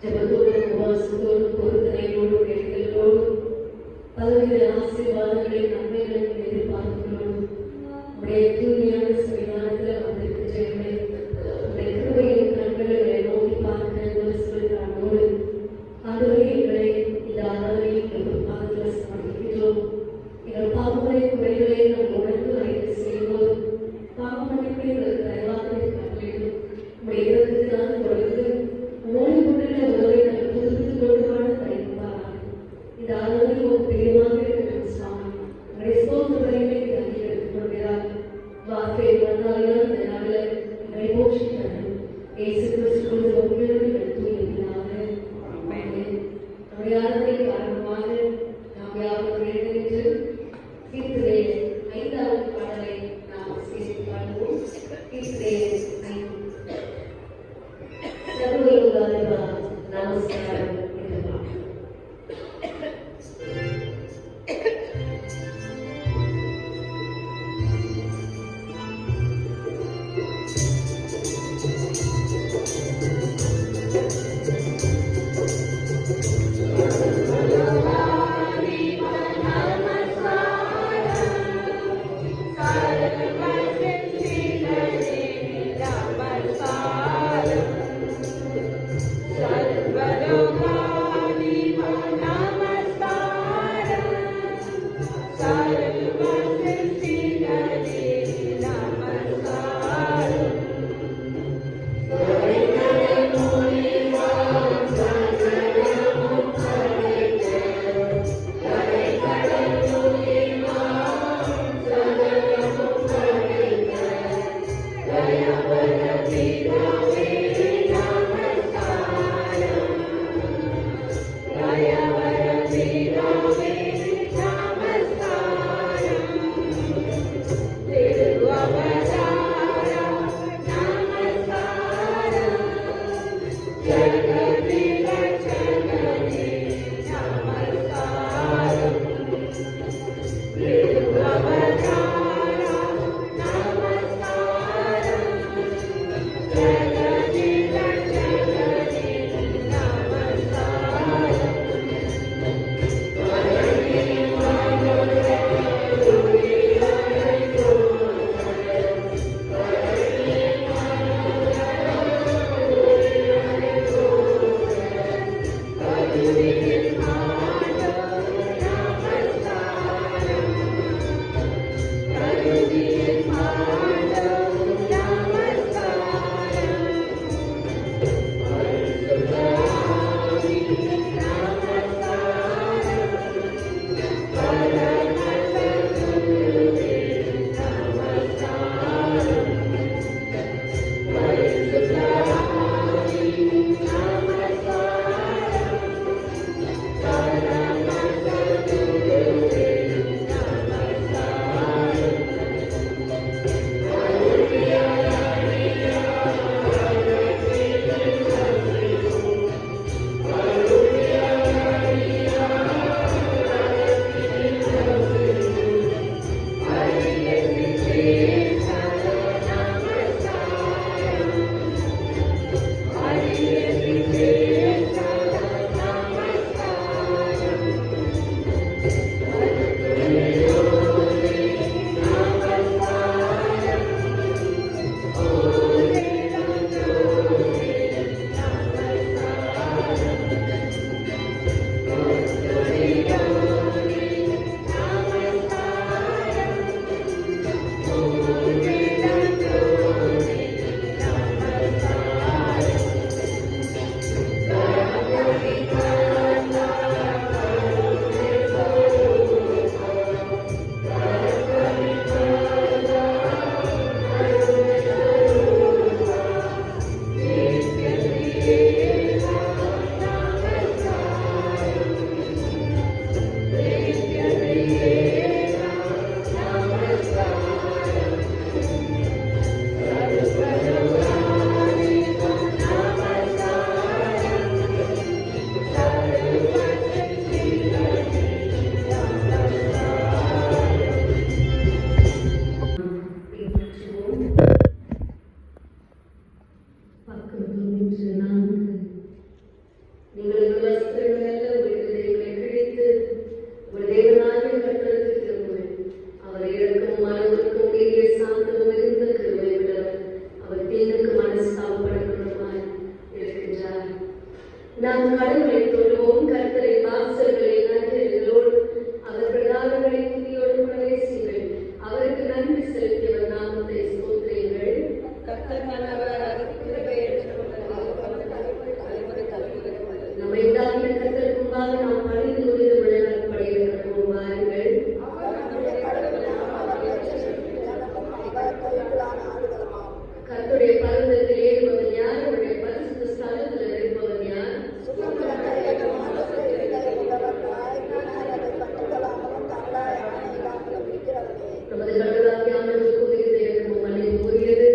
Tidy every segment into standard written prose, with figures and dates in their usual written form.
ஜபத்தோடு உபவாசத்தோடு பொருத்தனையோடு கேட்களோடு பலவித ஆசீர்வாதங்களை நன்மைகளையும் எதிர்பார்க்கிறோம். உடைய தூய்மையான சன்னிதானத்தில் வந்திருக்க ஜெயமே உடைய கிருபையின் கண்களை நோக்கி பார்க்கிறோடு ஆண்டவரே எங்களை இந்த ஆராதனையில் பாதத்தில் சமர்ப்பிக்கிறோம். எங்கள் பாவங்களை குறைகளை நாம் உணர்ந்து அறிக்கை செய்வோம். பாவம் மன்னிப்பை எங்களுக்கு தயவாக வேண்டும். உடைய இரக்கத்தினால பொழுது ஓடி கொண்டுள்ள உறவை நாங்கள் புதுப்பித்துக் கொள்ளுமான தயவுதான் இந்த ஆராதனை ஒரு பிரியமாக இருக்கிறோம். சுவாமி உடைய சோதனைகளை தங்கி எடுத்துக்கொள்கிறார். வார்த்தை வந்தாலும் இந்த நாளில் எங்களை போஷிக்கிறார்கள். இயேசு கிறிஸ்து ஒப்பிலிருந்து எடுத்து இருக்கிறார்கள். நம்முடைய ஆராதனைக்கு ஆரம்பமாக நாம் யாரும் எழுந்து கீர்த்தனை 5வது பாடலை நாம் சேர்த்து பாடுவோம். கீர்த்தனை 5 சர்வலோகாதிபா நமஸ்காரம் என்றார். நாம் கடவுளை தொழுவோம். கர்த்தரின் வாசல்களில் நன்றிகளோடு அவர் பிரதானங்களை துதியோடு பிரவேசிங்கள். அவருக்கு நன்றி செலுத்தியவர் நாமத்தை ஸ்தோத்திரியுங்கள். நம்மை உண்டாக்கின கர்த்தருக்கு முன்பாக நாம் பணிந்து கொண்டு விளையாடப்படுகிறோம். வாருங்கள். கர்த்தருடைய பர்வதத்தில் ஏறுபவன் யார்? அவருடைய பரிசுத்த ஸ்தலத்தில் இருப்பவன் யார்? நமது கடவுளாகிய ஆண்டவருக்கு உதவி இருக்கும் மன்னிப்பு கூறியது.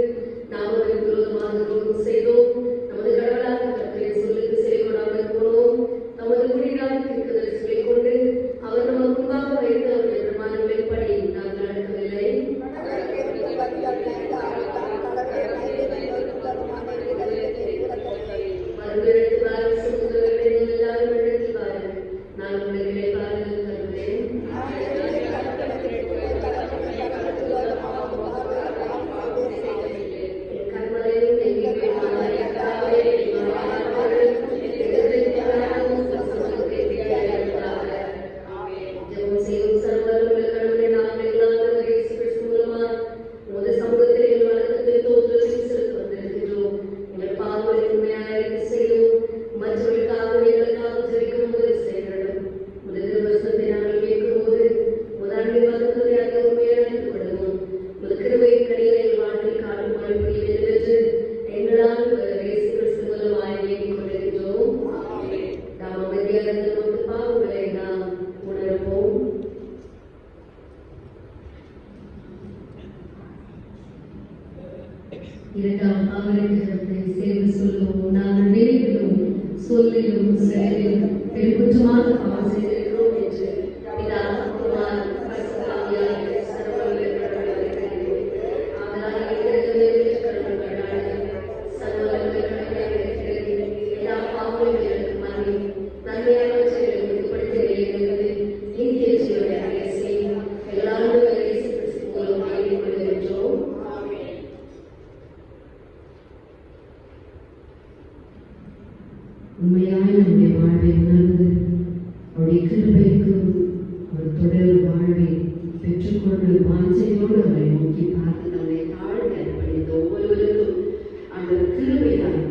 நாம் அவருக்கு விரோதமாக துரோகம் செய்தோம். நமது கடவுளாக கர்த்தரின் சொல்லுக்கு செவிகொடாமல் போனோம். நமது முடிவாக தீர்க்கதரிசி சொல்லிக் கொண்டு அவர் நமக்கு முன்பாக வைத்து அவருடைய பிரமாணங்களின்படி நாம் நடக்கவில்லை. மறுபடியும் வாருங்கள் சகோதரர்களே, நீங்கள் எல்லாரும் இடத்தில் வாருங்கள். நான் உங்களை பாருங்கள் தருவேன். இரண்டாம் அவருக்கு சேர்ந்து சொல்லுவோம். நாங்கள் நினைவிலும் சொல்லிலும் செயலிலும் பெருங்குற்றமாக பாவம் செய்திருக்கிறோம் என்று பிதா குமாரன் பரிசுத்த ஆவியானவரே சர்வவல்லமை எல்லா பாவங்களையும் மன்னி நன்மையான செயல்களுக்கு உட்படுத்தி நீதிய ஜீவனை அடைய செய்யும் எல்லாரும் இயேசு கிறிஸ்து மூலம் வேண்டிக் கொள்கின்றோம். உண்மையான நம்முடைய வாழ்வை உணர்ந்து அவருடைய கிருபைக்கும் அவர் தொடர் வாழ்வை பெற்றுக்கொண்டு வாஞ்சையோடு அவரை நோக்கி பார்த்து தன்னை தாழ்த்தி அர்ப்பணித்த ஒவ்வொருவருக்கும் அந்த கிருபைதான்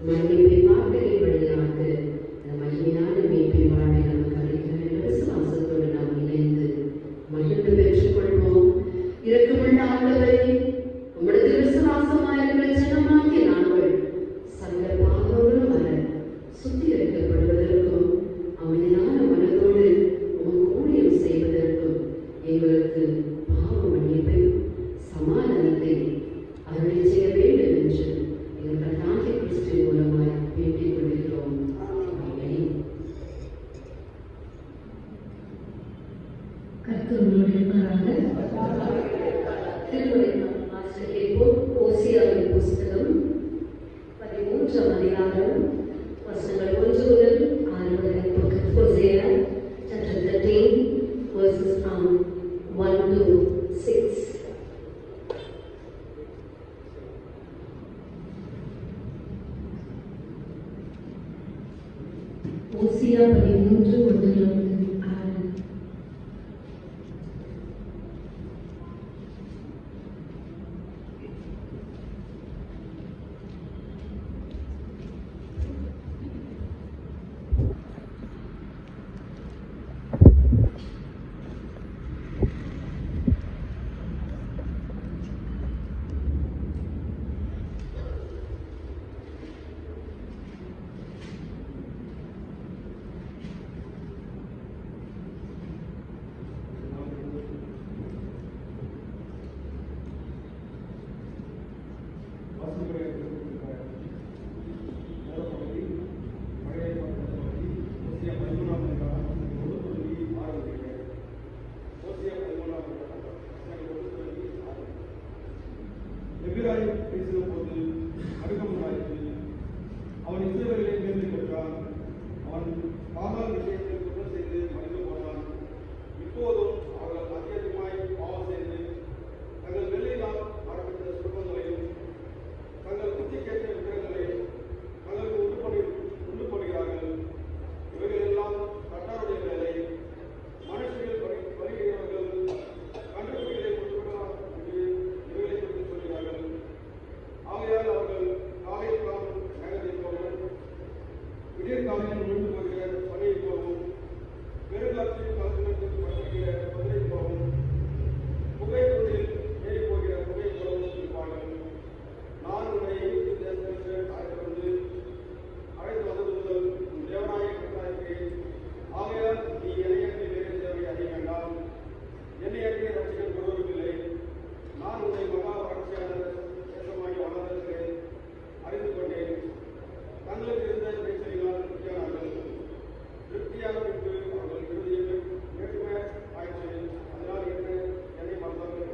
மன்னிப்பை வார்த்தையின் வழியாக அந்த மகிமையான மீட்பை வாழ்வை நமக்கு அளிக்கிற விசுவாசத்தோடு நாம் இணைந்து மகிழ்ந்து பெற்றுக்கொள்வோம். இரக்கமுள்ள ஆண்டவரே, உம்முடைய விசுவாசமாயிருக்கிற ஜனமாகிய நாங்கள் சகல பாவங்களும் அல்ல சுத்திகரிக்கப்படுவதற்கும் அமைதியான மனதோடு உமக்கு ஊழியம் செய்வதற்கும் எங்களுக்கு பாவ மன்னிப்பை சமாதானத்தை அருளை செய்ய வேண்டும் என்று எங்கள் கர்த்தராகிய கிறிஸ்துவின் மூலமாய் வேண்டிக் கொள்கிறோம். கர்த்தரோடு இருப்பாராக. திருமலை ஆசிரியர் ஓசியாவின் புஸ்தகம் 13ஆம் அதிகாரம் வசனங்கள் 1 முதல் 6 வரை. Hosea chapter 13 verses from 1 to 6. ஓசியா 13 1 6. விடியற்காலையில் விழுந்து போகிற பணியை போகவும் பெருங்காற்றில் கலந்து பணிகிற குதிரை போகவும் புகைக்கூட்டில் ஏறி போகிற புகை போகவும் இருப்பார்கள். நான் உன்னை எகிப்து தேசத்திற்கு அழைத்து வந்தது முதல் உன் தேவனாய கர்த்தராயிருக்கிறேன். ஆகையால் நீ என்னையன்றி வேறு தேவை அறிய வேண்டாம். என்னையன்றி ரட்சிக்கப் ஒருவருமில்லை. நான் உன்னை மகா வறட்சியான தேசமாகி வளர்ந்திருக்கிறேன் அறிந்து கொண்டேன். தங்களுக்கு இருந்த பேச்சலினால் முக்கியமானார்கள். திருப்தியாக விட்டு அவர்கள் இறுதியில் வேற்றுமை ஆயிற்று. அதனால் என்னை மறந்தார்கள்.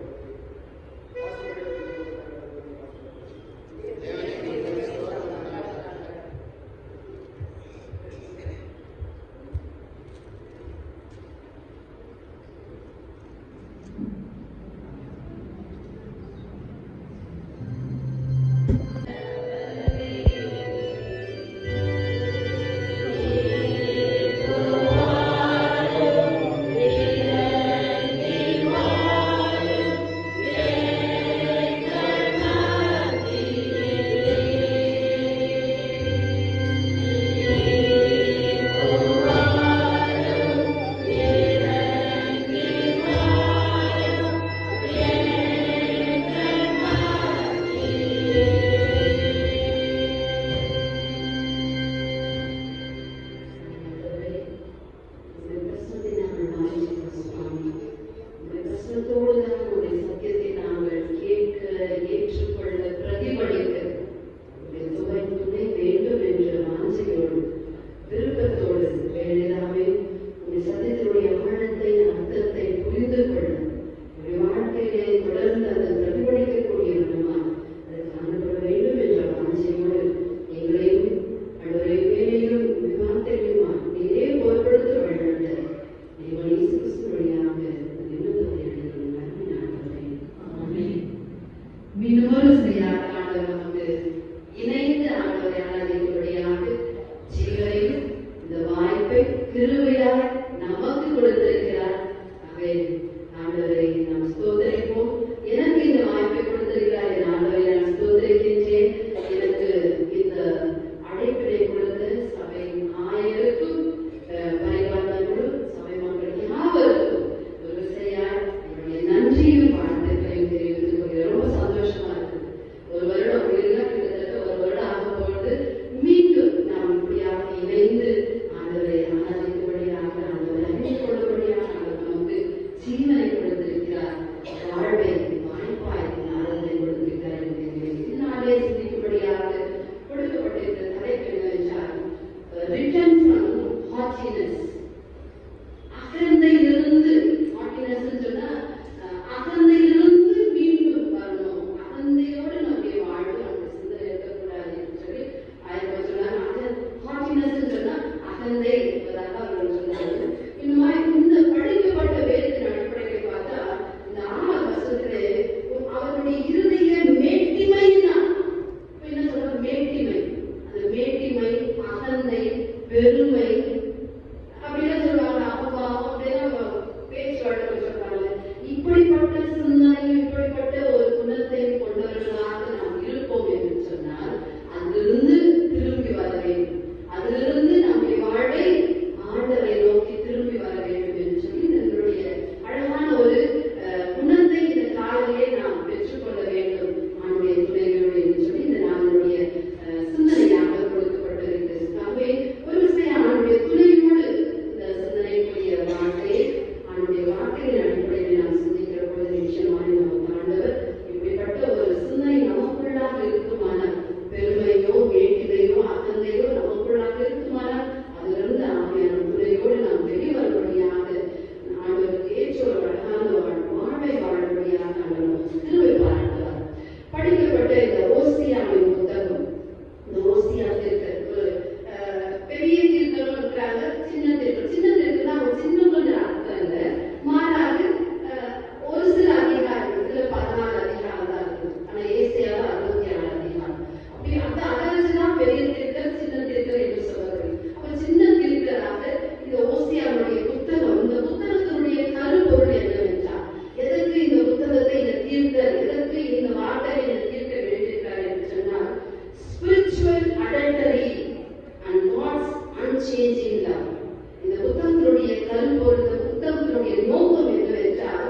வாழ்க்கையின் அடிப்படையில் நாம் சிந்திக்கிற பொழுது சேஞ்சிங் லவ். இந்த புத்தகத்தினுடைய கருப்பொருள், இந்த புத்தகத்தினுடைய நோக்கம் என்னவென்றால்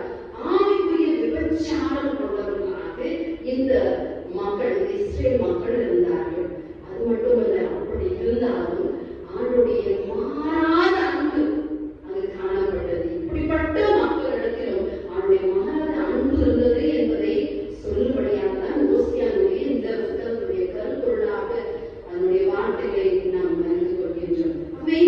ஆவிக்குரிய விபச்சாரம் கொண்டவர்களாக இந்த மக்கள், இஸ்ரேல் மக்கள் இருந்தார்கள். அது மட்டுமல்ல, அப்படி இருந்தாலும் ஆண்டுடைய மாறாத அன்பு அங்கு காணப்பட்டது. இப்படிப்பட்ட மக்களிடத்திலும் அவருடைய மாறாத அன்பு இருந்தது என்பதை சொல்லும்படியாக தான் ஓசியானுடைய இந்த புத்தகத்துடைய கருப்பொருளாக அதனுடைய வார்த்தைகளை நாம் அறிந்து கொள்கின்றோம். அவை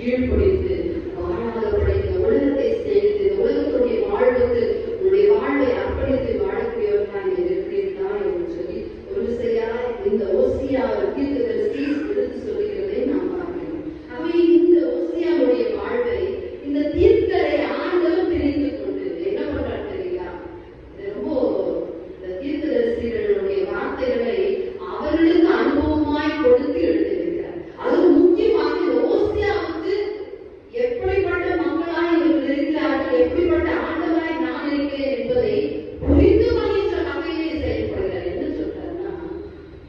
கீழ்ப்படிந்து வாழாதபடி இந்த உலகத்தை சேர்த்து இந்த உலகத்துடைய வாழ்வுக்கு உன்னுடைய வாழ்வை அர்ப்பணித்து வாழக்கூடியவர்களாக இருக்கிறீர்களா என்று சொல்லி ஒரு செய்யா இந்த ஓசியா தீர்க்கதரிசி எடுத்து சொல்லுகிறதை நாம் பார்க்கிறோம். அவை இந்த ஓசியாவுடைய வாழ்வை இந்த தீர்க்கரை ஆண்டவர் தெரிந்து கொண்டு என்ன பண்றாரு தெரியுங்களா? ரொம்ப இந்த தீர்க்கதரிசிகளுடைய வார்த்தைகளை அவர்களுக்கு அனுபவமாய் கொடுத்து எழுதியிருக்கிறார். அது முக்கியமாக இந்த ஓசியாவுக்கு எப்படிப்பட்ட மக்களாய் இவர்கள் இருக்கிறார்கள், எப்படிப்பட்ட ஆண்டவராய் நான் இருக்கிறேன் என்பதை புரிந்து கொள்கின்ற வகையிலே செயல்படுகிறார். என்ன சொல்றாருன்னா,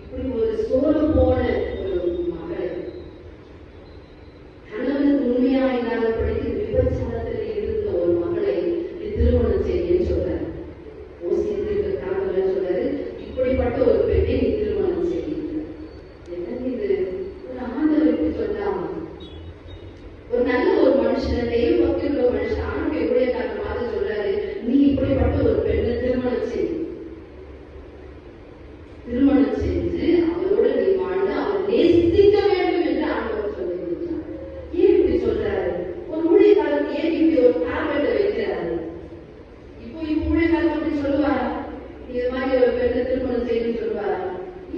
இப்படி ஒரு சோரம் போன ஒரு மகளை கணவனுக்கு உண்மையாக இல்லாதபடிக்கு விபச்சாரத்தில் இருந்த ஒரு மகளை திருமணம் செய்ய சொல்றாரு. ஓசியத்திற்கு காரணம் சொல்றாரு, இப்படிப்பட்ட ஒரு பெண்ணை நீ திருமணம் செய்கிறார். என்ன இது ஒரு ஆண்டவருக்கு சொல்லாம ஒரு நல்ல ஒரு மனுஷன் தெய்வ பக்தி உள்ள மனுஷன் ஆணுடைய ஊழியக்காரர் பார்த்து சொல்றாரு, நீ இப்படிப்பட்ட ஒரு பெண்ணை திருமணம் செஞ்சு அவரோட நீ வாழ்ந்து அவர் நேசிக்க வேண்டும் என்று ஆண்டவர் சொல்லியிருக்கிறார். ஏன் இப்படி சொல்றாரு? ஒரு ஊழியக்காரருக்கு ஏன் இப்படி ஒரு டார்கெட்டை வைக்கிறாரு? இப்போ ஊழியக்காரர் அப்படி சொல்லுவாரா? இது மாதிரி ஒரு பெண்ணை திருமணம் செய்து சொல்லுவாரா?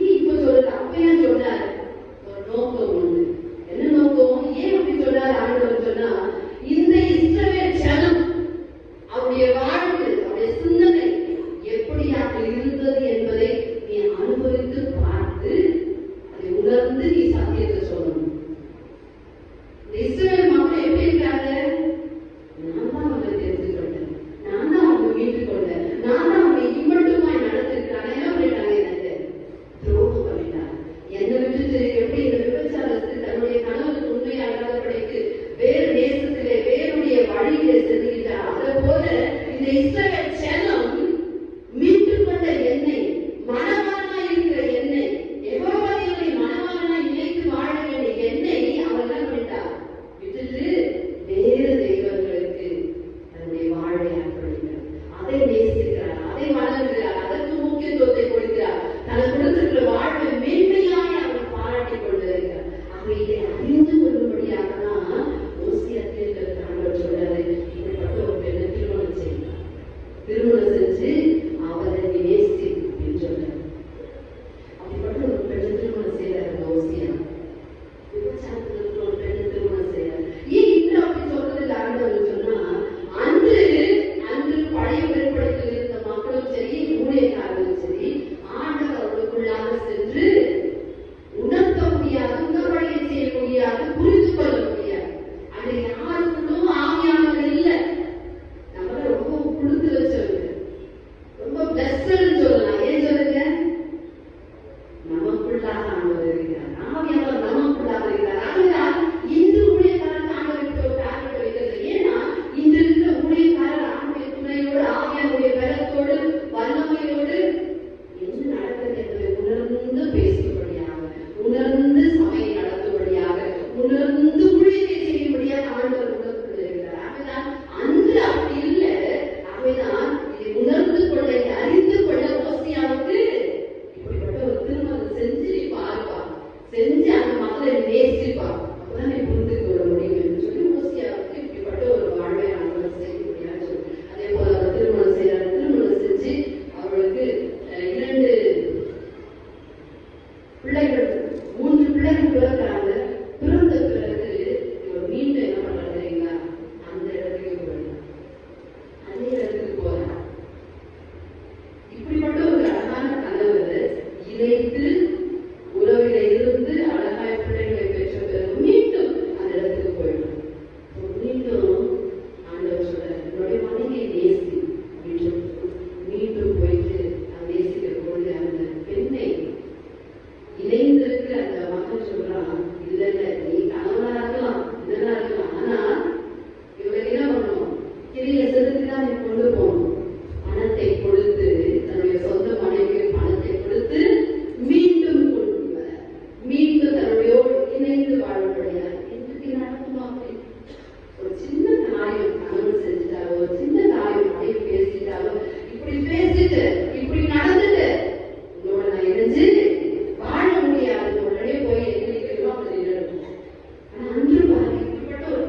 இப்போ சொல்றது அப்பயே சொன்னாரு. ஒரு நோக்கம் உண்டு. என்ன நோக்கம்? ஏன் அப்படி சொல்றாரு ஆண்டவர் சொன்னா, இந்த இஸ்ரவேல் ஜனம் அவருடைய வாழ்வு அவருடைய சிந்தனை எப்படியாக இருந்தது என்பதை நீ அனுபவித்து பார்த்து அதை உணர்ந்து நீ சத்தியத்தை சொல்லணும். இந்த இஸ்ரவேல் மக்கள் எப்படி இருக்காங்க? நான் தான் அவங்களை தெரிந்து கொண்டேன், நான் தான் அவங்க மீட்டுக் கொண்டேன், நான் தான் அவங்க இம்மட்டுமாய் நடத்திருக்காங்க. என்ன பண்ணிட்டாங்க? எனக்கு துரோகம் பண்ணிட்டாங்க. என்னை விட்டுட்டு எப்படி இந்த விபச்சாரத்துக்கு தன்னுடைய கணவனுக்கு உண்மையாகாதபடிக்கு வேறு தேசத்திலே வேறுடைய வழியிலே செல்கிறார். அதை போல இந்த இஸ்ரவேல் ஜனம் மீட்டுக் கொண்ட என்னை, மனவாளனாய் இருக்கிற என்னை, யெகோவாவை மனவாளனாய் நினைத்து வாழ வேண்டிய என்னை அவர் என்ன பண்ணிட்டார்? விட்டுட்டு வேறு தெய்வங்களுக்கு தன்னுடைய வாழ்வை அர்ப்பணிக்கிறார். அதை நேசிக்கிறார், அதை வளர்க்கிறார், அதற்கு முக்கியத்துவத்தை கொடுக்கிறார். தனக்கு கொடுத்திருக்கிற வாழ்வை மேன்மையாய் அவர் பாராட்டிக் கொண்டிருக்கிறார். அவை இதை அறிந்து கொள்ளும்படியாக தான் ஓசியத்தில் ஆண்டவர் சொல்றாரு, இப்படிப்பட்ட ஒரு பெண்ணை திருமணம் செய்யலாம். திருமணம் செஞ்சு அவரை நேசி அப்படின்னு சொல்றாரு. அப்படிப்பட்ட ஒரு பெண்ணை திருமணம் செய்யறாரு ஓசியா. விபச்சாரத்தில் இருக்கிற ஒரு பெண்ணை திருமணம் செய்யறாரு. ஏன் இன்று அப்படி சொல்றது ஆண்டவர் சொன்னா, அன்று பழைய ஏற்படுத்தி இருந்த மக்களும் சரி ஊழியக்காரர்களும் சரி ஆண்டவர் அவர்களுக்குள்ளாக சென்று உணர்த்த முடியாது, உணர்வடைய செய்ய முடியாது, புரிந்து கொள்ள முடியாது. அது யாருக்குள்ளும் ஆவியானவர் இல்லை. நம்ம ரொம்ப கொடுத்து வச்சவங்க, ரொம்ப பிளஸ்டர்னு சொல்லலாம். ஏன் சொல்லுங்க? நமக்குள்ளாக ஆண்டவர் இருக்கிறார், ஆவியானவர் நமக்குள்ளாக இருக்கிறார். அதுதான் இன்று ஊழியக்காரருக்கு ஆண்டவருக்கு ஒரு டார்கெட் வைக்கிறது. ஏன்னா இன்று இருக்கிற ஊழியக்காரர் ஆண்டுடைய துணையோடு ஆவியானுடைய பலத்தோடு வல்லமையோடு என்ன நடக்கிறது என்பதை உணர்ந்து பேசும்படியாக, உணர்ந்து சபையை நடத்தும்படியாக, உணர்ந்து ஊழியத்தை செய்யும்படியாக ஆண்டவர் உணர்த்திருக்கிறார். ஆகதான் அன்று அப்படி இல்லை. ஆகவேதான் இதை உணர்ந்து கொள்ள, இதை அறிந்து கொள்ள ஓசியாவுக்கு இப்படிப்பட்ட ஒரு திருமணம் செஞ்சு பார்ப்பா, செஞ்சு அந்த மக்களை நேசிப்பா, அப்பதான் நீ புரிந்து கொள்ள முடியும் என்று சொல்லி ஓசியாவுக்கு இப்படிப்பட்ட ஒரு வாழ்வை ஆண்டவர் செய்ய முடியாது சொல்லி, அதே போல அவர் திருமணம் செய்யறாரு. திருமணம் செஞ்சு அவர்களுக்கு 2 பிள்ளைகள், 3 பிள்ளைகள் பிறக்கிறாங்க. பிறந்த பிறகு இவர் மீண்டும் என்ன பண்றாரு தெரியுங்களா? அந்த இடத்துக்கு போறார், அதே இடத்துக்கு போறார். இப்படிப்பட்ட ஒரு அழகான கணவர் இணைத்து உறவில இருந்து அழகாய பிள்ளைகளை பெற்ற பிறகு மீண்டும் அந்த இடத்துக்கு போயிடும். மீண்டும் ஆண்டவர் சொல்றாரு, என்னுடைய மனைவியை நேசி அப்படின்னு சொல்லி மீண்டும் போயிட்டு நேசிக்கிற பொழுது அந்த பெண்ணை இணைந்திருக்கிற அந்த மகன் சொல்றான், இல்ல இல்ல நீ கணவனா இருக்கலாம், இதெல்லாம் இருக்கலாம், ஆனா இவங்களுக்கு என்ன பண்ணணும்? கிரிய செலுத்திதான் நீ கொண்டு போகணும். பணத்தை கொடுத்து, தன்னுடைய சொந்த மனைவிக்கு பணத்தை கொடுத்து மீண்டும் கொண்டு வர, மீண்டும் தன்னுடைய இணைந்து வாழப்படியா எனக்கு நடக்குமா? ஒரு சின்ன காரியம் கணவன் செஞ்சுட்டாரோ, ஒரு சின்ன காரியம் மனைவி பேசிட்டாரோ, இப்படி பேசிட்டு இப்படி நடந்துட்டு உங்களோட நான் இணைஞ்சு வாழ முடியாது, உடனே போய் எங்களுக்கு அப்படி நடக்கும். ஆனா அன்று பாருங்க, இப்படிப்பட்ட ஒரு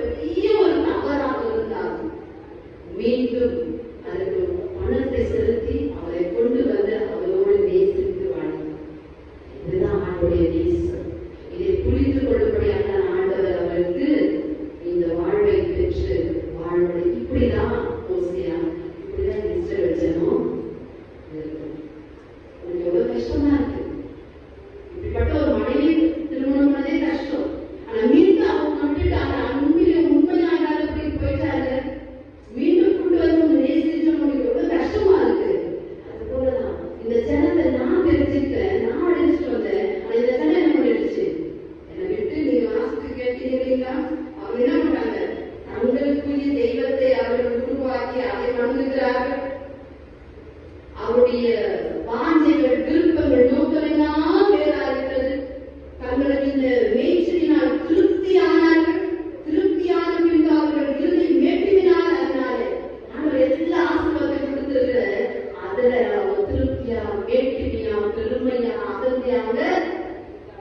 அந்த மேய்ச்சலினால் திருப்தியானார்கள். திருப்தியான பின்பு அவர்கள் இருதை மேட்டினால் அதனாலே ஆண்டவர் எல்லா ஆசீர்வாதத்தை கொடுத்திருக்கிறாரு. அதுல அவங்க திருப்தியா, மேட்டிமையா, பெருமையா, அகந்தியாக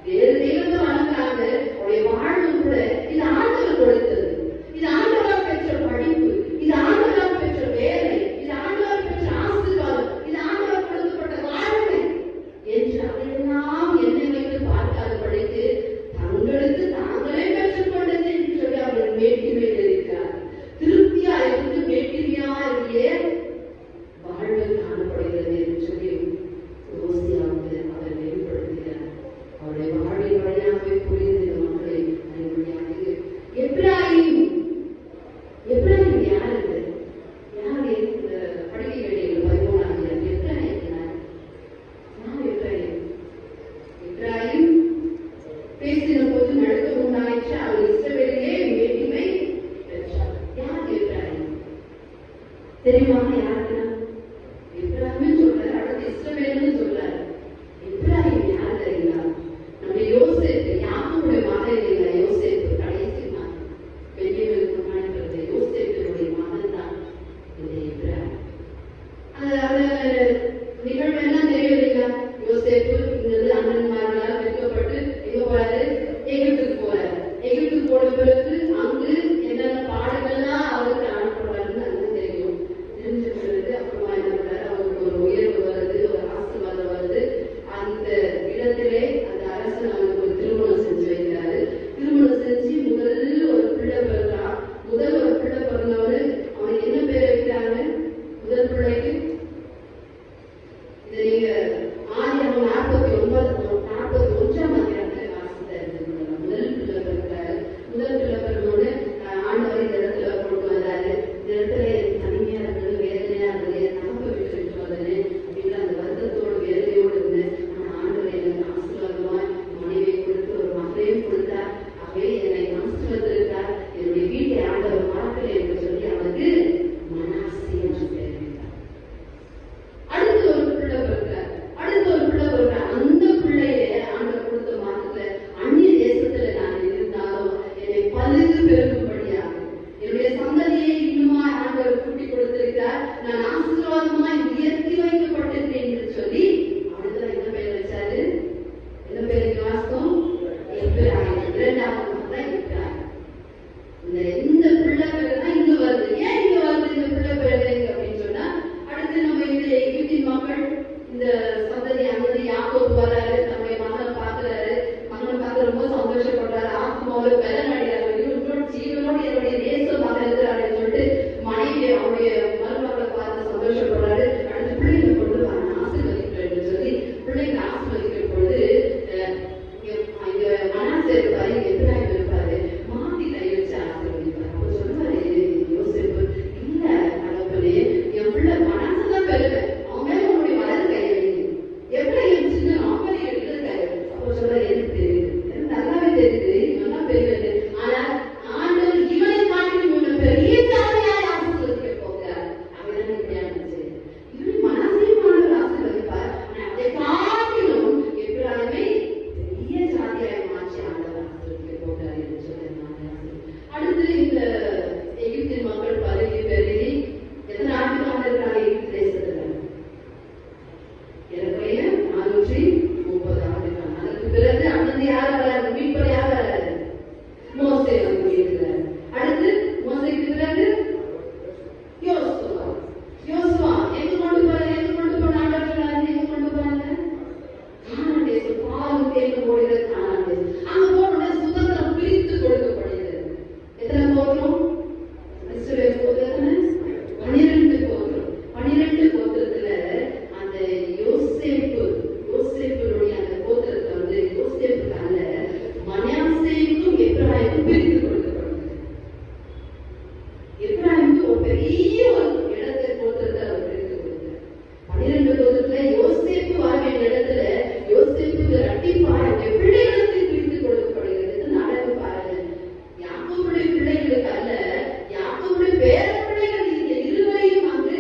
வேறு தெய்வத்தை வளர்க்கிறாங்க. அவருடைய வாழ்வு கூட இது ஆண்டவர் கொடுத்தது. இது ஆண்டவரால் பெற்ற படிப்பு, இது ஆண்டவரால் பெற்ற வேலை, இது ஆண்டவரால் பெற்ற ஆசீர்வாதம், இது ஆண்டவர் கொடுக்கப்பட்ட வாழ்வு என்று அதையெல்லாம் என்னை வைத்து பார்க்காதபடிக்கு தங்களுக்கு தாங்களே பெற்றுக் கொண்டது என்று சொல்லி அவர்கள் மேட்டிமையில் இருக்கிறார். திருப்தியா இருந்து மேட்டிமையா இருந்தே வாழ்வு காணப்படுகிறது என்று சொல்லி யோசியாவுக்கு அவர் வெளிப்படுத்துகிறார். அவருடைய வாழ்வின் வழியாகவே புரிந்து மக்களை அறிவுரையாக எப்ராஹிம் யாரு? யாரு படிக்க வேண்டிய 13ஆம் எப்ராஹிம் பேசின போது நடுக்கம் உண்டாயிற்று. அவர் இஸ்ரவேலிலே மேட்டிமை பெற்றார். யார் எப்ராஹிம் தெரியுமா? யாருன்னா எப்ராஹிம் சொல்றாரு, அடுத்து இஸ்ரவேல்னு சொல்றாரு. எப்ராஹிம் யார் தெரியுங்களா? நம்ம யோசேப்பு, யாக்கோபுடைய மகன் இல்லைங்களா? யோசேப்பு கடைசி மகன், பெரியவருக்கு முன்னாடி யோசேப்பினுடைய மகன் தான் இந்த எப்ராஹிம். அந்த நிகழ்வெல்லாம் தெரியும் இல்லைங்களா? யோசேப்பு இங்கிருந்து அண்ணன்மார்களால் விற்கப்பட்டு எங்க போறாரு? எகிப்துக்கு போறாரு. எகிப்துக்கு போன பிறகு அங்கு என்னென்ன பாடுகள்லாம் அவருக்கு அனுப்புறாருன்னு அங்க தெரியும். தெரிஞ்ச பிறகு அப்புறமா என்ன பண்றாரு? அவருக்கு ஒரு உயர்வு வருது, ஒரு ஆசீர்வாதம் வருது. அந்த இடத்திலே அந்த அரசன் அவனுக்கு ஒரு திருமணம் செஞ்சு வைக்கிறாரு. திருமணம் செஞ்சு முதல் ஒரு பிள்ளை பிறந்தான். முதல் ஒரு பிள்ளை பிறந்தவரு அவனுக்கு என்ன பேர் வைக்கிறாங்க? முதல் பிள்ளைக்கு இதை நீங்க ஆதியாகமம் 41ஆம் அதிகாரத்துல வாசித்தா இருந்தீங்க. முதல் பிள்ளை பிறக்கிறாரு. முதல் பிள்ளை பிறந்தோடு ஆண்டவர் இந்த இடத்துல கொண்டு வந்தாரு. இந்த இடத்துல தனிமையா இருந்தது, வேதனையா இருந்தது, நமக்கு விட்டு வந்தது அப்படின்ற அந்த வருத்தத்தோடு வேதனையோடு இருந்தேன். ஆனா ஆண்டவர் எனக்கு ஆசீர்வாதமா மனைவியை கொடுத்து ஒரு மகளையும் கொடுத்தார். அவை என்னை ஆசீர்வதித்தார். என்னுடைய வீட்டை ஆண்டவர் பார்க்கல என்று சொல்லி அவனுக்கு மனாசே என்று பெயர் வைத்தார். அடுத்து ஒரு பிள்ளை பிறக்கிறார். அந்த பிள்ளைய ஆண்டவர் கொடுத்த மாதத்துல அந்நிய தேசத்துல நான் இருந்தாலும் என்னை பழுது பெருகும்படியாக என்னுடைய சந்ததியை இன்னுமா ஆண்டவர் கூட்டி கொடுத்திருக்கிறார். நான் ஆசீர்வாதமாய் உயர்த்தி வைக்கப்பட்டிருக்கேன் என்று சொல்லி அவனுக்கு என்ன பெயர் வச்சாரு? என்ன பேருக்கு வாசம்? எப்ராஹிம். 2ஆவது மகன் எப்ராஹிம். இந்த பிள்ளை பேர் தான் இங்க வருது. ஏன் இங்க வருது இந்த பிள்ளை பேர் அப்படின்னு சொன்னா, அடுத்து நம்ம இந்த எகிப்தின் மக்கள் இந்த சந்ததி அந்ததி யாக்கோபு வர்றாரு, தன்னுடைய மகனை பார்க்கிறாரு. மகனை பார்த்து ரொம்ப சந்தோஷப்படுறாரு. ஆத்மாவோட பலன் அடைகிறாரு. இன்னொரு ஜீவனோடு என்னுடைய தேச மகன் இருக்கிறாருன்னு சொல்லிட்டு மனைவி அவருடைய மருமகளை பார்த்து சந்தோஷப்படுறாரு. அடுத்து பிள்ளைகளை கொண்டு நான் ஆசீர்வதிக்கிறேன் சொல்லி பிள்ளைகளை ஆசீர்வதிக்கும் பொழுது இங்க மனாசே இருப்பாரு, எப்ராஹிம் இருப்பாரு. மாத்தி கை வச்சு ஆசீர்வதிப்பாரு. அப்ப சொல்லுவாரு யோசேப்பு, இல்ல தகப்பனே, என் பிள்ளை மனாசே தான் பெருமை, அவன் மேல உன்னுடைய வலது கை வைங்க. எப்ராஹிம் சின்ன அவன் இடது கை. அப்ப சொல்றாரு, எனக்கு தெரியுது, எனக்கு நல்லாவே தெரியுது, இவன் தான் பெரியது. ஆனா ஆண்டவர் இவனை காட்டிலும் இவனை பெரிய ஜாதியாய் ஆசீர்வதிக்க போகிறார். அவன் இப்படியா இருந்துச்சு. இவனை மனசையும் ஆண்டவர் ஆசீர்வதிப்பார். ஆனா அதை காட்டிலும் எப்ராஹிமை பெரிய ஜாதியாய் மாற்றி ஆண்டவர் ஆசீர்வதிக்க போகிறார் என்று சொல்லி அடுத்து இந்த எகிப்தின் மக்கள் பதவி பெருகி எத்தனை ஆண்டுகள் இருக்கிறாங்க எகிப்து தேசத்துல? ஏறக்குறைய 430 ஆண்டுகள். அதற்கு பிறகு அங்கிருந்து யார் வராது? மீட்பர் யார் வராது? மோசே வந்து இருக்கிறார். அடுத்து மோசேக்கு பிறகு யோசுவா. எங்க கொண்டு போன ஆண்டவர் எங்க கொண்டு போனாங்க? கானான் தேசம், பாலும் தேனும் ஓடுகிற கானான் தேசம். அங்க போன சுதந்திரம் பிரித்து கொடுக்கப்படுகிறது. எத்தனை கோத்திரம்? இஸ்ரவேல் கோத்திரம் 12 கோத்திரம். 12 கோத்திரத்துல அந்த யோசேப்புடைய அந்த கோத்திரத்தை வந்து யோசேப்புக்கு அல்ல, மனாசேவுக்கும் எப்ராஹிமுக்கும் பிரித்து கொடுக்கப்படுகிறது. எப்ராஹிமுக்கு ஒரு பெரிய ஒரு இடத்தை கோத்திரத்தை அவர் பிரித்து கொடுத்தார். 12 கோத்திரத்துல யோசேப்பு வர வேண்டிய இடத்துல யோசேப்புக்கு இரட்டிப்பா பிள்ளைகளுக்கு பிரித்து கொடுக்கப்படுகிறது. நடந்து பாருங்க, யாக்கோபுடைய பிள்ளைகளுக்கு அல்ல, யாக்கோபுடைய பேர பிள்ளைகள் இந்த இருவரையும் வந்து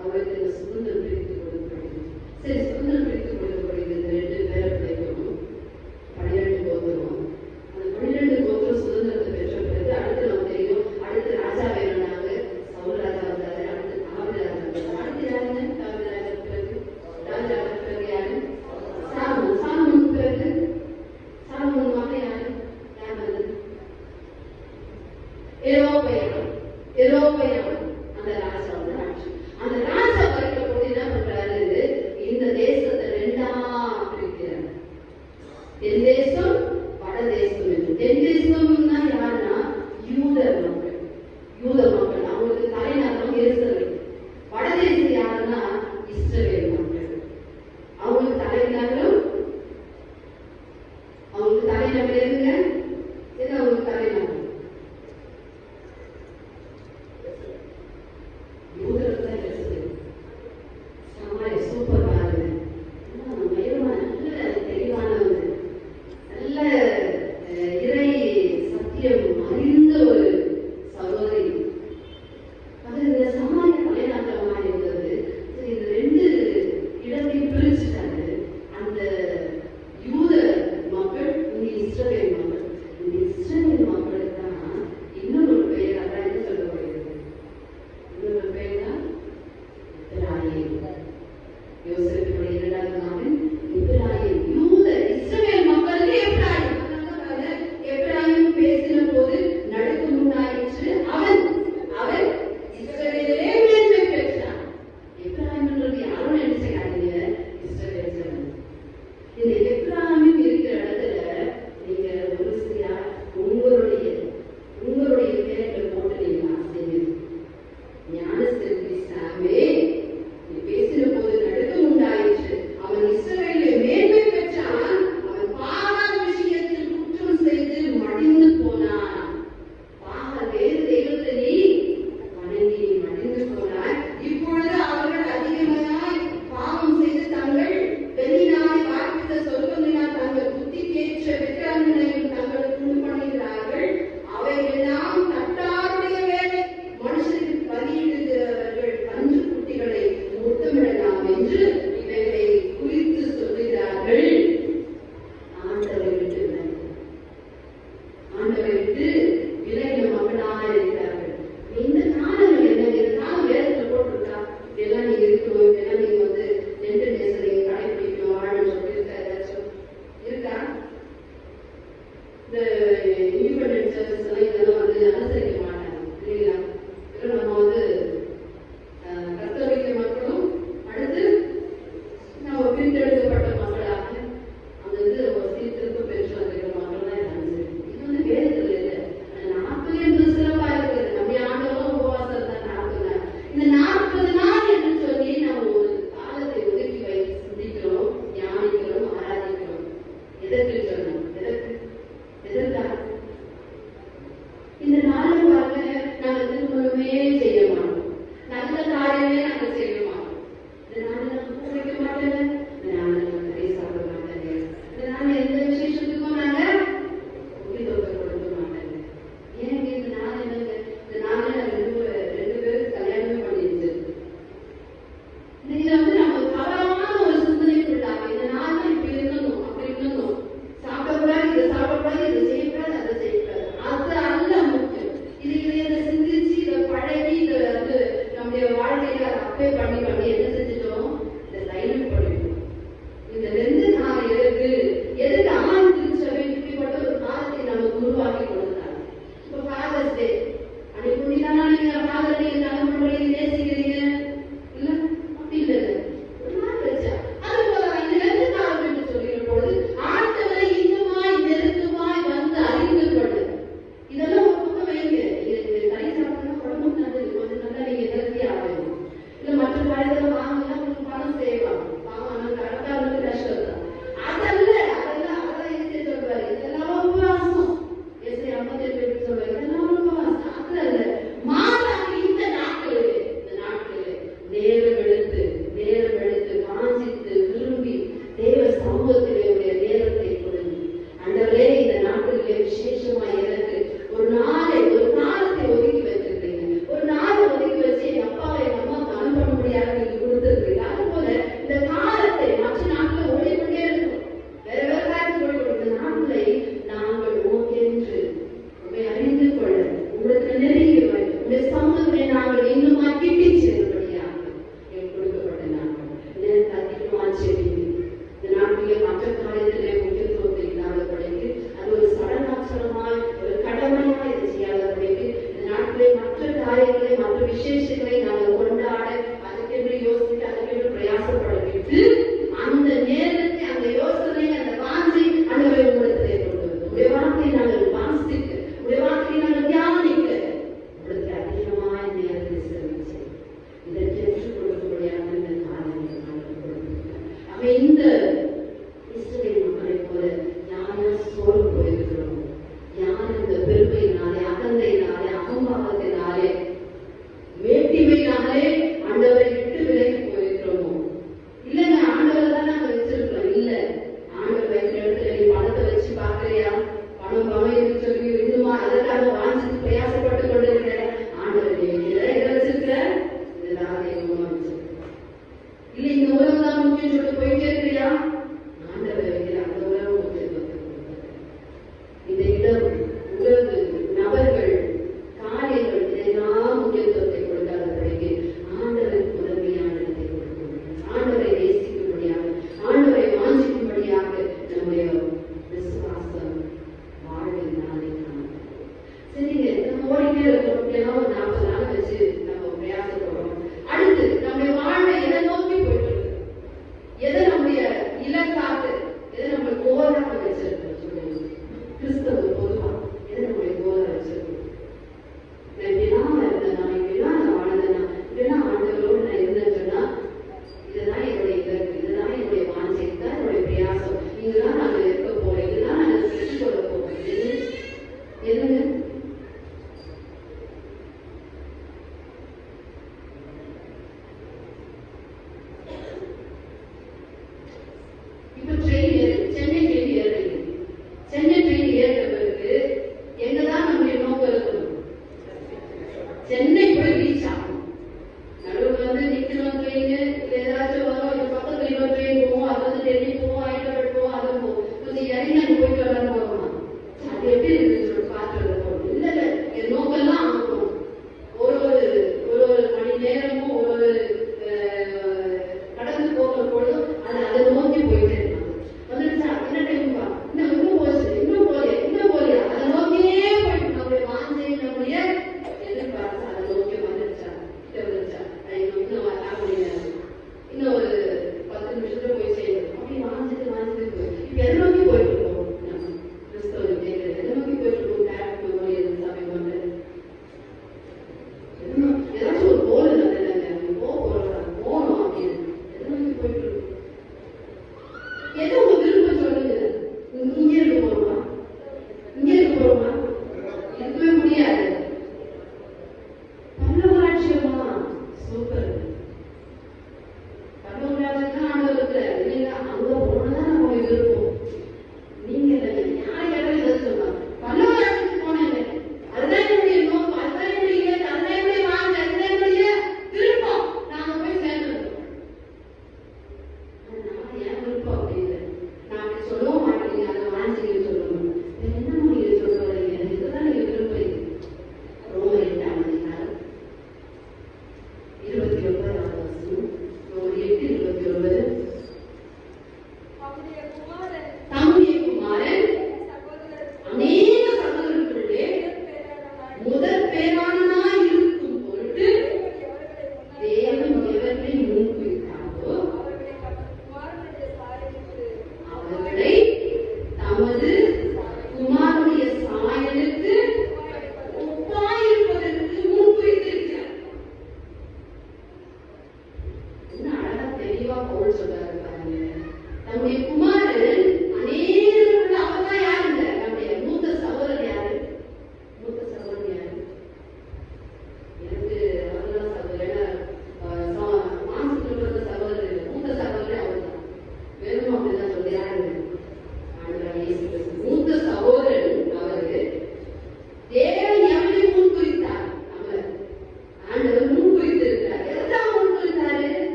அவருக்கு சுதந்திரம் பிரித்து கொடுக்கப்படுகிறது. சரி, சுதந்திரம் பிரித்து கொடுக்கப்படுகிறது. 2 பேர பிள்ளைகளும் 12 கோத்திரம் எரோபயம் அந்த ராஜாவோட ஆட்சி. அந்த ராஜா வரைக்கிற போது என்ன பண்றாரு, இந்த தேசத்தை ரெண்டா பிரிக்கிறார். தென் தேசம் வட தேசம் என்று. தென் தேசம்னா யாருன்னா யூத மக்கள். அவங்களுக்கு தலைநகரம் எருசலேம். வட தேசம் யாருன்னா இஸ்ரவேல் மக்கள். அவங்களுக்கு தலைநகரம் எதுங்க? எது அவங்களுக்கு தலைநகரம்? சூப்பர் பாருங்க. நல்ல தெளிவானவங்க, நல்ல இறை சத்தியம் அறிந்த ஒரு சகோதரி. அது இந்த சமாளிய தலைநகரமாக இருந்தது. இது ரெண்டு இடத்தையும் பிரிச்சுட்டாரு. அந்த யூத மக்கள், இந்த இஸ்ரவேல் மக்கள். இந்த இஸ்ரவேல் மக்களுக்கு தான் இன்னொரு பெயர், அதான் என்ன சொல்லப்படுகிறது, இன்னொரு பெயர் தான் எப்பிராயீம். யோசேப்புடைய இரண்டாவது மகன் எப்பிராயீம். யூத இஸ்ரவேல் மக்களுக்கு எப்பிராயீம். எப்பிராயீம் பேசின போது நடுக்கம் உண்டாயிற்று. அவன் இஸ்ரவேலிலே மேன்மை பெற்றான். எப்பிராயீம்ன்றது யாரும் என்ன செய்யாதீங்க, இஸ்ரவேல் ஜனம். இந்த எப்பிராயீம் இருக்கிற இடத்துல நீங்க ஒரு சில உங்களுடைய பேரை போட்டு நீங்க ஆசைங்க. ஞான செல்வி சாமே, நீ பேசின போது நடுக்கம் உண்டாயிற்று. அவன் இஸ்ரவேலிலே மேன்மை பெற்றான். அவன் பாகால் விஷயத்தில் குற்றம் செய்து மடிந்து போனான். பாகால் வேறு தெய்வத்தை நீ வணங்கி நீ மடிந்து போனாய். இப்பொழுது அவர்கள் அதிகமாய் பாவம் செய்து தங்கள் வெளியினாலே வாய்ப்பித்த சொற்களினால் தங்கள் புத்திக்கேற்ற விக்கிரகங்களையும் தங்களுக்கு உண்டு பண்ணுகிறார்கள். அவையெல்லாம் தட்டாருடைய வேலை. மனுஷருக்கு பலியிடுகிறவர்கள் கன்று குட்டிகளை முத்தமிடலாம் என்று இவைகளை குறித்து சொல்லுகிறார்கள். ஆண்டவரை விட்டு விலகின மக்களாக இருக்கிறார்கள். இந்த காலங்கள் என்ன? இந்த காலம் வேதத்தில் போட்டிருக்கா? இதெல்லாம் நீங்க இருக்கணும், இதெல்லாம் நீங்க ரெண்டு நேசம் நீங்க கடைபிடிக்கணும், வாழணும் சொல்லியிருக்கா? ஏதாச்சும் இருக்கா? இந்த இண்டிபெண்டன்ட் சர்வீஸ் எல்லாம் இதெல்லாம் அனுசரிக்க மாட்டாங்க இல்லைங்களா? நம்ம கத்தோலிக்க மக்களும் அடுத்து நம்ம பிரித்தெடுக்கப்பட்ட மக்களாக அந்த சீர்திருத்த பெற்று வந்திருக்கிற மக்கள் தான் இது வேதத்தில் இல்லை. 40 என்பது சிறப்பா இருக்கிறது. நம்ம ஆண்டவரும் உபவாசம் தான் 40 நாள். இந்த 40 நாள் என்று சொல்லி நம்ம ஒரு காலத்தை ஒதுக்கி வைத்து சிந்திக்கிறோம், தியானிக்கிறோம், ஆராதிக்கிறோம். எதற்கு சொல்லணும்? எதற்காக? இந்த நாளை பாருங்க, நாங்க திருமணமே செய்ய மாட்டோம், நல்ல காரியமே நாங்க செய்ய மாட்டோம். இந்த நாளில் நாங்க பூ வைக்க மாட்டேங்க, இந்த நாளில் நாங்க கறி சாப்பிட மாட்டேங்க, இந்த நாளில் எந்த விசேஷத்துக்கும் நாங்க முக்கியத்துவத்தை கொடுக்க மாட்டேங்க. ஏன் இந்த நாள் என்னங்க? இந்த நாளில் நாங்க ரெண்டு பேரும் கல்யாணமே பண்ணிட்டு இதுல நம்ம தவறான ஒரு சிந்தனைக்குள்ளாக இந்த நாள் இப்படி இருக்கணும், அப்படி இருக்கணும், சாப்பிடக்கூடாது, இதை சாப்பிடக்கூடாது, இதை செய்யக்கூடாது, அதை செய்யக்கூடாது. அது அல்ல முக்கியம். இதை சிந்திச்சு இதை பழகி ஒரு 40 நாள் வச்சு நம்ம பிரயாசப்படுறோம். அடுத்து நம்முடைய வாழ்வை எதை நோக்கி போயிட்டு இருக்கு, எதை நம்முடைய இலக்காக, எதை நம்முடைய கோலாக வச்சிருக்கோம் சொல்லுங்க. கிறிஸ்தவ பொதுவா எதை நம்முடைய கோலா வச்சிருக்கோம்? நான் இப்படிலாம் இருந்தேனா, இப்படிலாம் நான் வாழ்ந்தேனா, இப்படிலாம் ஆண்டவரோடு நான் இருந்தேன்னு சொன்னா இதுதான் என்னுடைய இலக்கு, இதுதான் என்னுடைய வாஞ்சை, இதுதான் என்னுடைய பிரயாசம், இங்கதான் நாங்க இருக்க போறோம், இதுதான் நாங்க பெற்றுக்கொள்ள போறோம். எதுங்க இப்ப ட்ரெயின் சென்னை ட்ரெயின் ஏறுறீங்க. சென்னை ட்ரெயின் ஏறின பிறகு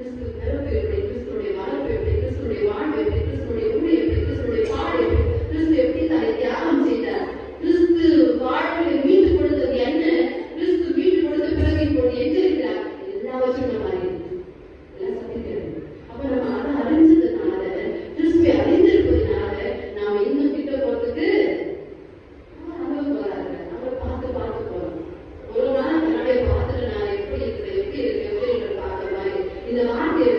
கிறிஸ்து பிறப்பு எப்படி, கிறிஸ்துடைய வளர்ப்பு எப்படி, கிறிஸ்துடைய வாழ்வு எப்படி, கிறிஸ்துடைய ஊழியம் எப்படி, கிறிஸ்துடைய பாடு எப்படி, கிறிஸ்து எப்படி தன்னை தியாகம் செய்தார், கிறிஸ்து வாழ்வில் மீண்டு கொடுத்தது என்ன, கிறிஸ்து மீண்டு கொடுத்த பிறகு இப்போது எங்கிருக்கிறார், எல்லாவற்றையும் நம்ம அறியணும். எல்லாம் சந்திக்கிறது. அப்ப நம்ம அதை அறிஞ்சதுனால, கிறிஸ்துவை அறிந்திருப்பதனால நாம இன்னும் கிட்ட போறதுக்கு அவர் போறாரு. அவர் பார்த்து பார்த்து போறோம். ஒரு நாள் கண்ணாடியை பார்த்துட்டு நான் எப்படி இருக்கிறேன், எப்படி இருக்கேன், எப்படி இருக்கிறேன் பார்த்த மாதிரி இந்த வார்த்தையை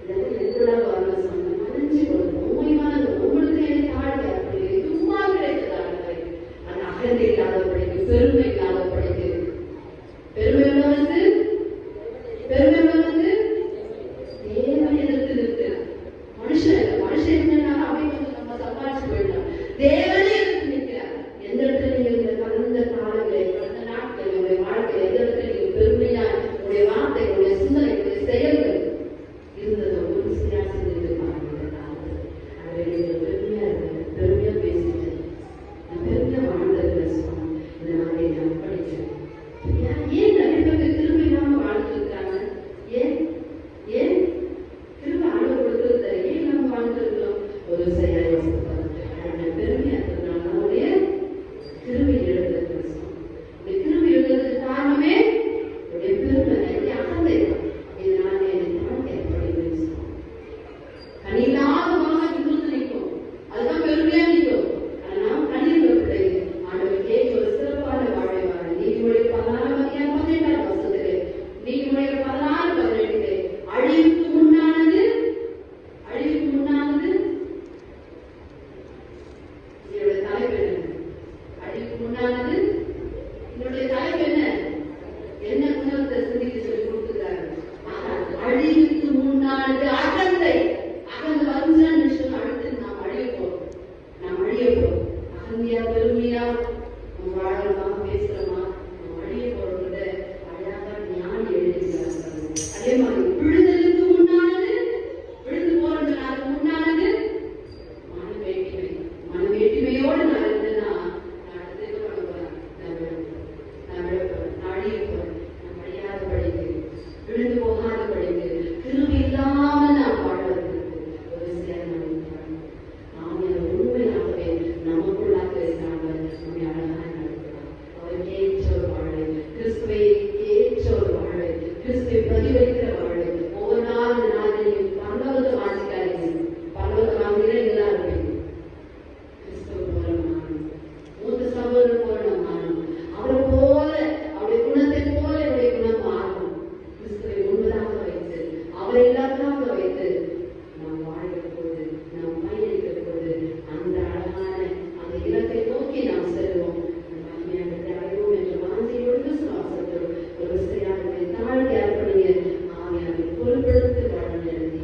இதெல்லாம் எதுக்குள்ள வரணும் சொன்ன மறைஞ்சு கொடுக்கும் உண்மையான உங்களுக்கு என் தாழ்வு அப்படி சும்மா கிடைத்ததானவை அந்த அகந்தை இல்லாதபடிக்கு பெருமை இல்லாதபடிக்கு பெருமை வந்து தேவன் எதிர்த்து நிற்கு மனுஷன் இல்லை மனுஷன் இருந்தாலும் அப்படியே கொஞ்சம் நம்ம சம்பாதிச்சு போயிடலாம் தேவனே எதிர்த்து நிற்கிறார் எந்த இடத்துல நீங்க இந்த கடந்த காலங்களை கடந்த நாட்கள் உங்களுடைய வாழ்க்கை எந்த இடத்துல நீங்க பெருமையா உங்களுடைய வார்த்தை உங்களுடைய சிந்தனை உங்களுடைய செயல்கள் இருந்ததை ஒரு சரியா செஞ்சுட்டு பாருங்க பெருமையா இருக்கு பெருமையா பேசிட்டு நான் பெருமையா வாழ்ந்தது சொன்னேன் இதை நான் படிச்சேன் ஏன் நிறைய பேருக்கு திரும்ப இல்லாம வாழ்ந்துருக்காங்க ஏன் திரும்ப ஆண்டு கொடுக்கறது ஏன் நம்ம வாழ்ந்துருக்கிறோம் ஒரு சரியா பெருமையா இருக்கிறதுனால நம்முடைய திரும்பி எழுதுறது திரும்பி எழுதுறதுக்கு காரணமே உடைய பெருமை அகந்தை இதனால எப்படி பேசணும் கனியில்லாத வாங்க விழுந்து நிற்கும் அதுதான் பெருமையா நிற்கும் ஆனா கண்ணீர் பிள்ளைங்க ஆண்டவர் கேட்க ஒரு சிறப்பான வாழ்வை வாழ நீதிமொழி 16:18 வருஷத்துக்கு நீதிமொழி 16:18 அழிவுக்கு முன்னானது என்னுடைய தலைப்பு என்ன அழிவுக்கு முன்னானது என்னுடைய தலைப்பு என்ன குணத்தை சிந்திக்க சொல்லி கொடுத்துருக்காரு அழிவுக்கு முன்னானது அகந்தை வந்துதான் நிமிஷம் அடுத்து நாம் அழிய போறோம் அகந்தியா பெருமையா நம்ம வாழறோமா பேசுறோமா நம்ம அழிய போறோம்ன்றத அழகா ஞானி எழுதிக்கிறாங்க அதே மாதிரி விழுந்ததுக்கு முன்னானது விழுந்து போறதுக்கு முன்னானது மனவேற்றுமையோடு நான் இருந்தேன்னா நான் அடுத்து இது பண்ண போறேன் நான் அழிய போறேன் நான் அழியாத படிக்கு விழுந்து போகாத படிக்கு திரும்பி இல்லாம நான் வாழ்வதற்கு ஒரு சில நாம உண்மையாகவே நமக்குள்ளாக இருக்கிறாங்க நம்மை அழகாக நடத்துறாங்க அவருக்கு ஏற்ற ஒரு வாழ்வை கிறிஸ்துவை ஏற்ற ஒரு வாழ்வை கிறிஸ்துவை பிரதிபலிக்கிற வாழ்வை ஒவ்வொரு நாள் நீங்க பரலோக வாசிக்காதீங்க பரலோக வாசிக்கிற இதெல்லாம் இருப்பீங்க கிறிஸ்துவ போல மாறணும் மூத்த சகோதரர் போல மாறணும் அவரை போல அவருடைய குணத்தை போல என்னுடைய குணம் மாறணும் கிறிஸ்துவை உண்மையாக வைத்து அவரை எல்லாத்தாக வைத்து நாம் வாழ்கிற போது நாம் பயணிக்கிற போது அந்த அழகான அந்த இலக்கை நோக்கி நாம் செல்வோம் மகிமையாக அடைவோம் என்ற வாஞ்சையோடு விசுவாசத்தோடு ஒரு சரியான தாழ்த்தி அர்ப்பணிங்க ஆவியாரை பொருட்படுத்தி வாழ எழுதி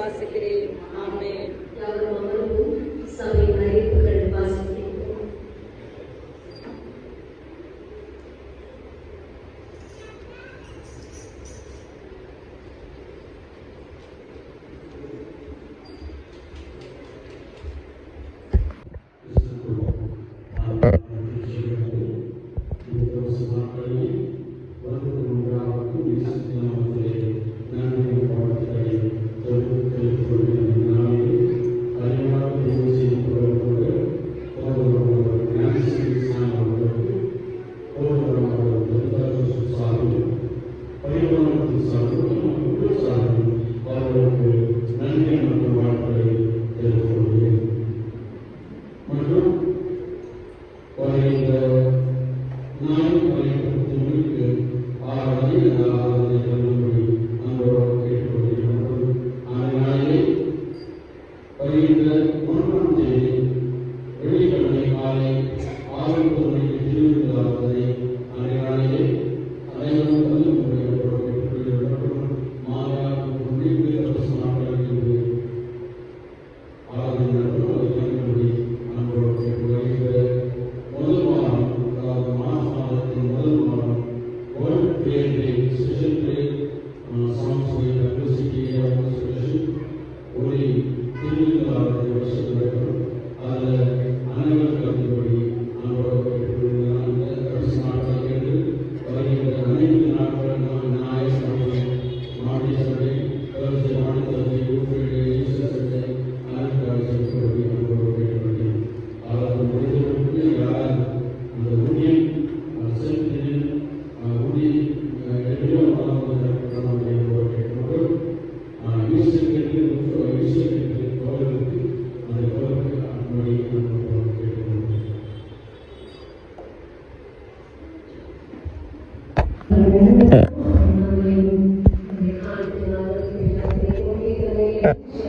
ஆசைப்பட்டார். மாதா Oh,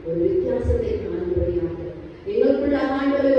ஒரு வித்தியாசத்தை காணும்படியாக எங்களுக்குள்ள ஆண்டவரே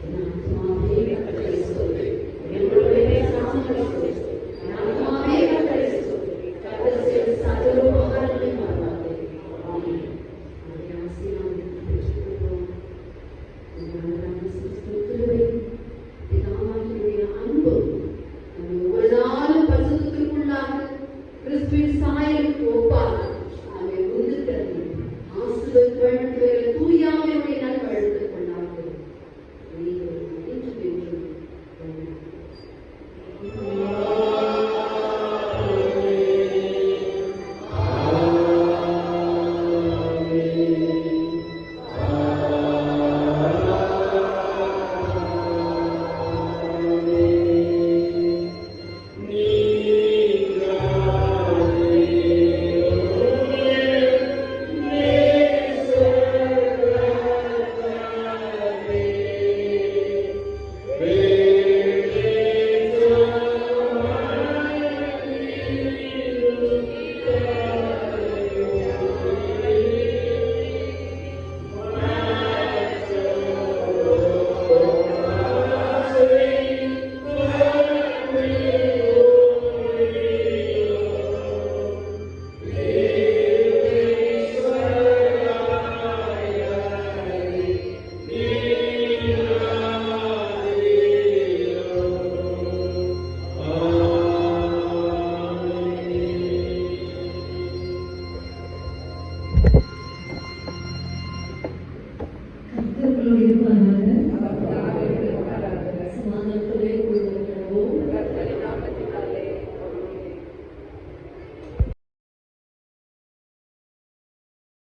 என் ஆத்மாவே கர்த்தரை ஸ்தோத்திரி. என்னுடைய நாமத்தை ஸ்தோத்திரி. என் ஆத்மாவே கர்த்தரை ஸ்தோத்திரி. கர்த்தர் செய்த சகல உபகாரங்களையும் மறவாதே. ஆமென். அவருடைய ஆசீர்வாதத்தை பெற்றுக்கொள்வோம். பிதாவாகிய அன்பு நம்மை ஒவ்வொரு நாளும் பரிசுத்தத்திற்குள்ளாக கிறிஸ்துவின் சாயலுக்கு ஒப்பாக நம்மை உண்டு தருவி ஆசீர்வதித்து தூயாமையுடைய நல்வழித்துக் கொண்டார்கள். கர்த்தர்களோடு இருப்பாராக.